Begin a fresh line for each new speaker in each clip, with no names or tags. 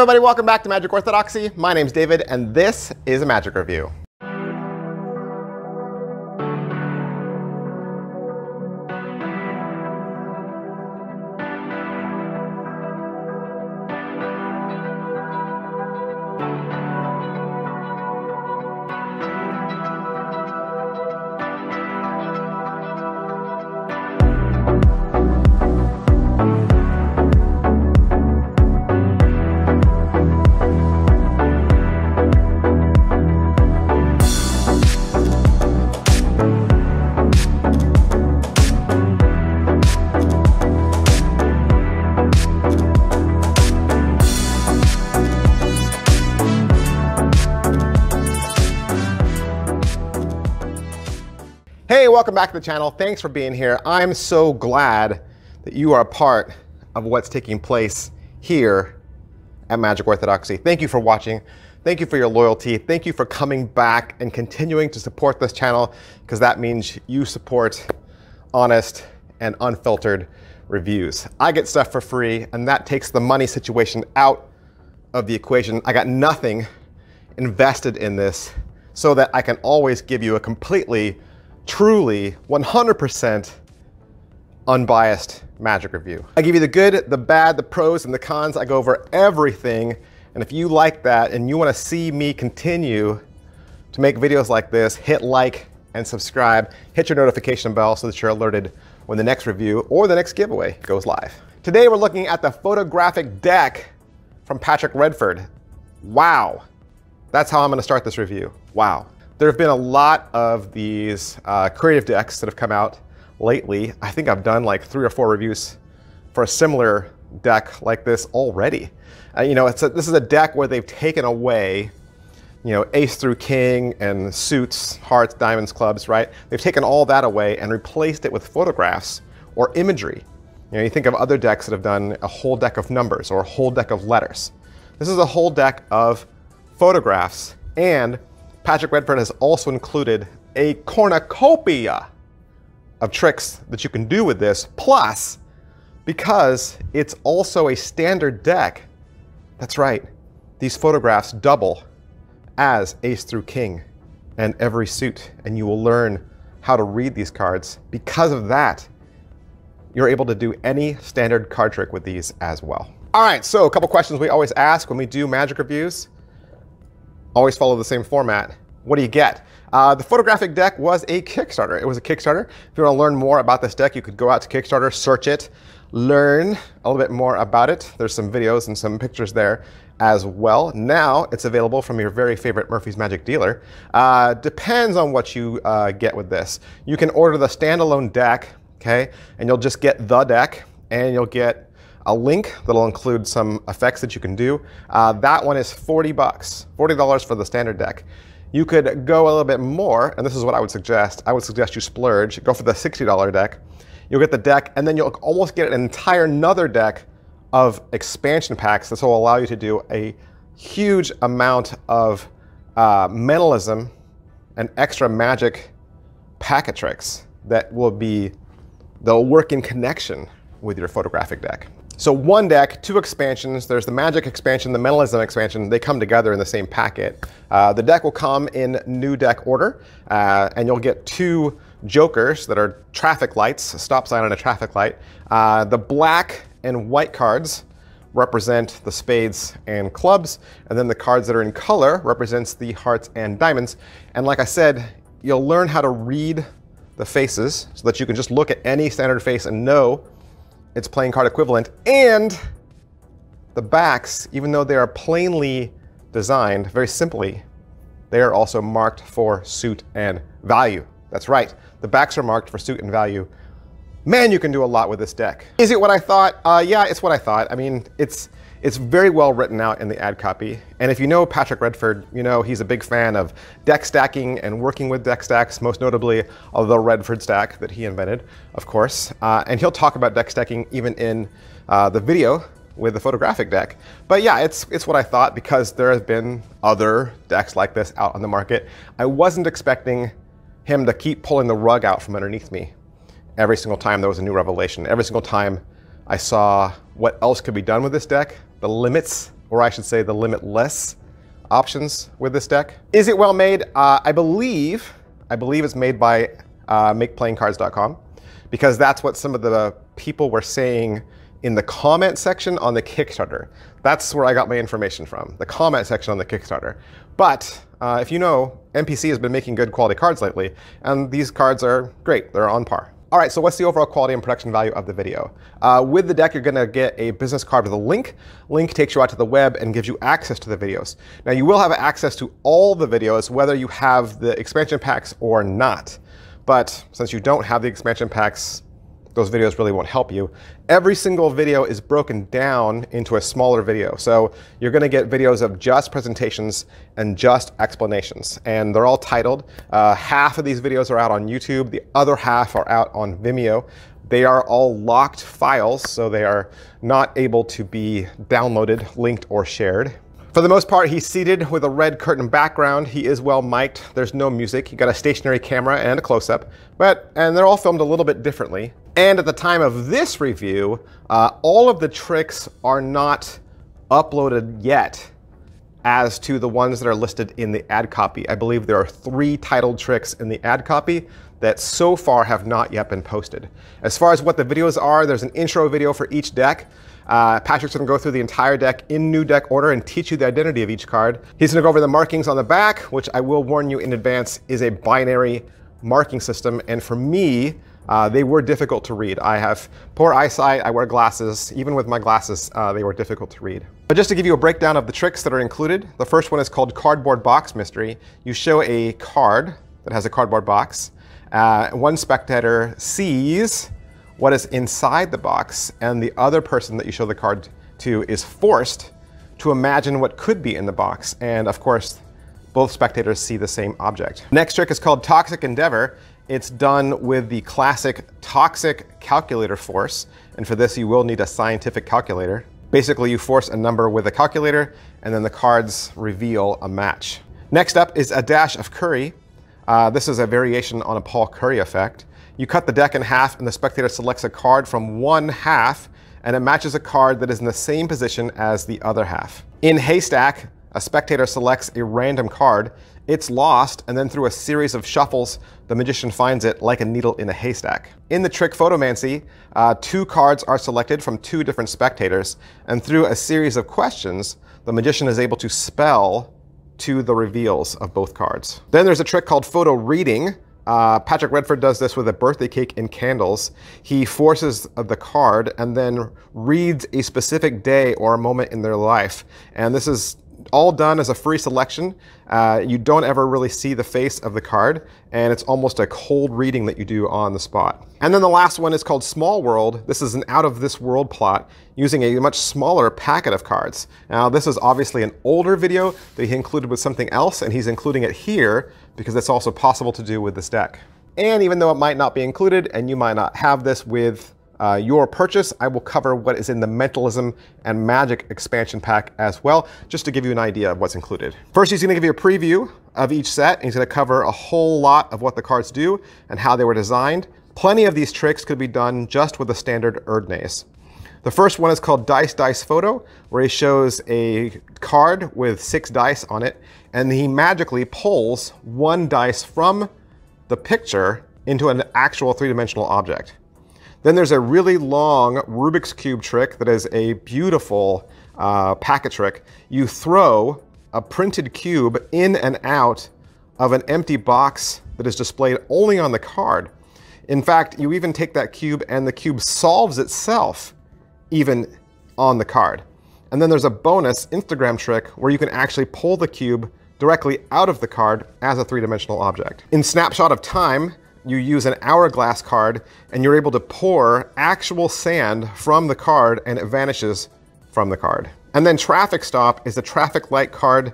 everybody, welcome back to Magic Orthodoxy. My name's David, and this is a Magic Review. Hey, welcome back to the channel. Thanks for being here. I'm so glad that you are a part of what's taking place here at Magic Orthodoxy. Thank you for watching. Thank you for your loyalty. Thank you for coming back and continuing to support this channel, because that means you support honest and unfiltered reviews. I get stuff for free, and that takes the money situation out of the equation. I got nothing invested in this so that I can always give you a completely, truly 100% unbiased Magic review. I give you the good, the bad, the pros, and the cons. I go over everything. And if you like that and you want to see me continue to make videos like this, hit like and subscribe. Hit your notification bell so that you're alerted when the next review or the next giveaway goes live. Today we're looking at the photographic deck from Patrick Redford. Wow. That's how I'm going to start this review. Wow. There have been a lot of these creative decks that have come out lately. I think I've done like 3 or 4 reviews for a similar deck like this already. This is a deck where they've taken away, ace through king and suits, hearts, diamonds, clubs, right? They've taken all that away and replaced it with photographs or imagery. You think of other decks that have done a whole deck of numbers or a whole deck of letters. This is a whole deck of photographs, and Patrick Redford has also included a cornucopia of tricks that you can do with this. Plus, because it's also a standard deck, that's right, these photographs double as ace through king and every suit, and you will learn how to read these cards. Because of that, you're able to do any standard card trick with these as well. All right, so a couple questions we always ask when we do Magic reviews. Always follow the same format. What do you get? The photographic deck was a Kickstarter. It was a Kickstarter. If you want to learn more about this deck, you could go out to Kickstarter, search it, learn a little bit more about it. There's some videos and some pictures there as well. Now it's available from your very favorite Murphy's Magic dealer. Depends on what you get with this. You can order the standalone deck, okay? And you'll just get the deck, and you'll get a link that'll include some effects that you can do. That one is $40, $40 for the standard deck. You could go a little bit more, and this is what I would suggest. I would suggest you splurge, go for the $60 deck. You'll get the deck, and then you'll almost get an entire another deck of expansion packs. This will allow you to do a huge amount of mentalism and extra magic packet tricks they'll work in connection with your photographic deck. So one deck, 2 expansions. There's the magic expansion, the mentalism expansion. They come together in the same packet. The deck will come in new deck order, and you'll get 2 jokers that are traffic lights, a stop sign and a traffic light. The black and white cards represent the spades and clubs, and then the cards that are in color represents the hearts and diamonds. And like I said, you'll learn how to read the faces so that you can just look at any standard face and know it's playing card equivalent. And the backs, even though they are plainly designed very simply, they are also marked for suit and value. That's right, the backs are marked for suit and value. Man, you can do a lot with this deck. Is it what I thought? Yeah, it's what I thought. I mean, it's very well written out in the ad copy. And if you know Patrick Redford, you know he's a big fan of deck stacking and working with deck stacks, most notably the Redford stack that he invented, of course. And he'll talk about deck stacking even in the video with the photographic deck. But yeah, it's what I thought, because there have been other decks like this out on the market. I wasn't expecting him to keep pulling the rug out from underneath me every single time there was a new revelation. Every single time I saw what else could be done with this deck, the limits or I should say the limitless options with this deck. Is it well made? I believe it's made by MakePlayingCards.com, because that's what some of the people were saying in the comment section on the Kickstarter. That's where I got my information from, the comment section on the Kickstarter. But if you know, MPC has been making good quality cards lately, and these cards are great. They're on par. All right, so what's the overall quality and production value of the video? With the deck, you're gonna get a business card with a link. Link takes you out to the web and gives you access to the videos. Now, you will have access to all the videos, whether you have the expansion packs or not. But since you don't have the expansion packs, those videos really won't help you. Every single video is broken down into a smaller video. So you're gonna get videos of just presentations and just explanations. And they're all titled. Half of these videos are out on YouTube. The other half are out on Vimeo. They are all locked files, so they are not able to be downloaded, linked, or shared. For the most part, he's seated with a red curtain background. He is well mic'd. There's no music. He got a stationary camera and a close-up, and they're all filmed a little bit differently. And at the time of this review, all of the tricks are not uploaded yet as to the ones that are listed in the ad copy. I believe there are 3 titled tricks in the ad copy that so far have not yet been posted. As far as what the videos are, there's an intro video for each deck. Patrick's gonna go through the entire deck in new deck order and teach you the identity of each card. He's gonna go over the markings on the back, which I will warn you in advance is a binary marking system. And for me, they were difficult to read. I have poor eyesight, I wear glasses. Even with my glasses, they were difficult to read. But just to give you a breakdown of the tricks that are included, the first one is called Cardboard Box Mystery. You show a card that has a cardboard box. One spectator sees what is inside the box, and the other person that you show the card to is forced to imagine what could be in the box. And of course, both spectators see the same object. Next trick is called Toxic Endeavor. It's done with the classic toxic calculator force. And for this, you will need a scientific calculator. Basically, you force a number with a calculator, and then the cards reveal a match. Next up is A Dash of Curry. This is a variation on a Paul Curry effect. You cut the deck in half, and the spectator selects a card from one half, and it matches a card that is in the same position as the other half. In Haystack, a spectator selects a random card. It's lost, and then through a series of shuffles, the magician finds it like a needle in a haystack. In the trick Photomancy, 2 cards are selected from 2 different spectators, and through a series of questions, the magician is able to spell to the reveals of both cards. Then there's a trick called Photo Reading. Patrick Redford does this with a birthday cake and candles. He forces the card and then reads a specific day or a moment in their life. And this is all done as a free selection. You don't ever really see the face of the card, and it's almost a cold reading that you do on the spot. And then the last one is called Small World. This is an out of this world plot using a much smaller packet of cards. Now, this is obviously an older video that he included with something else, and he's including it here because it's also possible to do with this deck. And even though it might not be included and you might not have this with your purchase, I will cover what is in the Mentalism and Magic expansion pack as well, just to give you an idea of what's included. First, he's gonna give you a preview of each set, and he's gonna cover a whole lot of what the cards do and how they were designed. Plenty of these tricks could be done just with the standard Erdnase. The first one is called Dice Dice Photo, where he shows a card with 6 dice on it, and he magically pulls 1 dice from the picture into an actual 3-dimensional object. Then there's a really long Rubik's Cube trick that is a beautiful packet trick. You throw a printed cube in and out of an empty box that is displayed only on the card. In fact, you even take that cube and the cube solves itself even on the card. And then there's a bonus Instagram trick where you can actually pull the cube directly out of the card as a 3-dimensional object. In Snapshot of Time, you use an hourglass card and you're able to pour actual sand from the card and it vanishes from the card. And then Traffic Stop is a traffic light card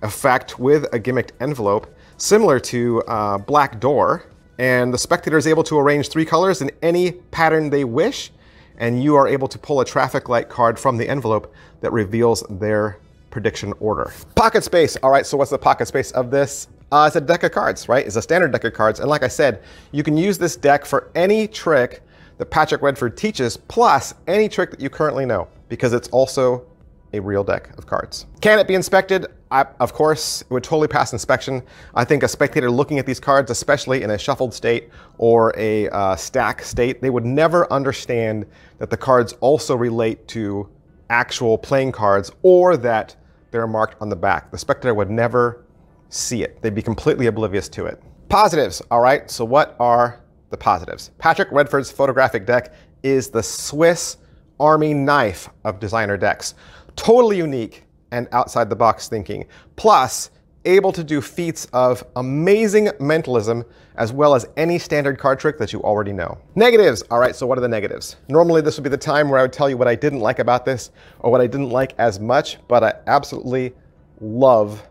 effect with a gimmicked envelope, similar to Black Door. And the spectator is able to arrange 3 colors in any pattern they wish, and you are able to pull a traffic light card from the envelope that reveals their prediction order. Pocket space. All right, so what's the pocket space of this? It's a deck of cards, right? It's a standard deck of cards. And like I said, you can use this deck for any trick that Patrick Redford teaches, plus any trick that you currently know, because it's also a real deck of cards. Can it be inspected? Of course, it would totally pass inspection. I think a spectator looking at these cards, especially in a shuffled state or a stack state, they would never understand that the cards also relate to actual playing cards or that they're marked on the back. The spectator would never see it. They'd be completely oblivious to it. Positives, all right, so what are the positives? Patrick Redford's photographic deck is the Swiss Army knife of designer decks. Totally unique and outside the box thinking. Plus, able to do feats of amazing mentalism as well as any standard card trick that you already know. Negatives, all right, so what are the negatives? Normally this would be the time where I would tell you what I didn't like about this or what I didn't like as much, but I absolutely love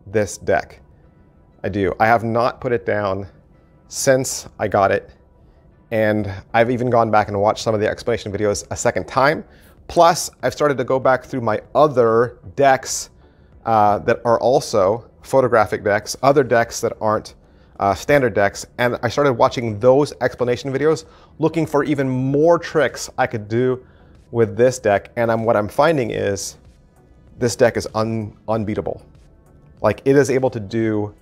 this deck. I do. I have not put it down since I got it. And I've even gone back and watched some of the explanation videos a second time. Plus, I've started to go back through my other decks that are also photographic decks, other decks that aren't standard decks. And I started watching those explanation videos, looking for even more tricks I could do with this deck. And what I'm finding is this deck is unbeatable. Like, it is able to do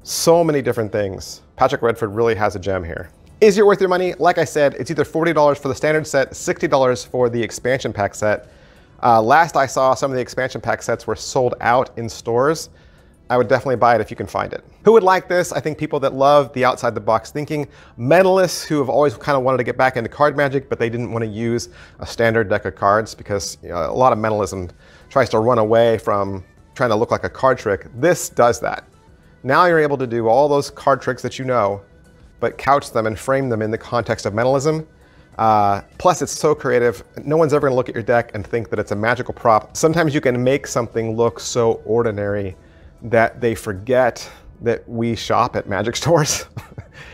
so many different things. Patrick Redford really has a gem here. Is it worth your money? Like I said, it's either $40 for the standard set, $60 for the expansion pack set. Last I saw, some of the expansion pack sets were sold out in stores. I would definitely buy it if you can find it. Who would like this? I think people that love the outside the box thinking, mentalists who have always kind of wanted to get back into card magic, but they didn't want to use a standard deck of cards because a lot of mentalism tries to run away from trying to look like a card trick. This does that. Now you're able to do all those card tricks that you know, but couch them and frame them in the context of mentalism. Plus, it's so creative. No one's ever gonna look at your deck and think that it's a magical prop. Sometimes you can make something look so ordinary that they forget that we shop at magic stores.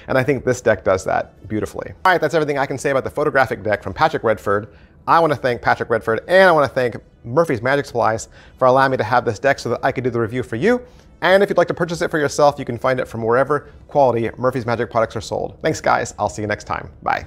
And I think this deck does that beautifully. All right, that's everything I can say about the photographic deck from Patrick Redford. I want to thank Patrick Redford and I want to thank Murphy's Magic Supplies for allowing me to have this deck so that I could do the review for you. And if you'd like to purchase it for yourself, you can find it from wherever quality Murphy's Magic products are sold. Thanks, guys. I'll see you next time. Bye.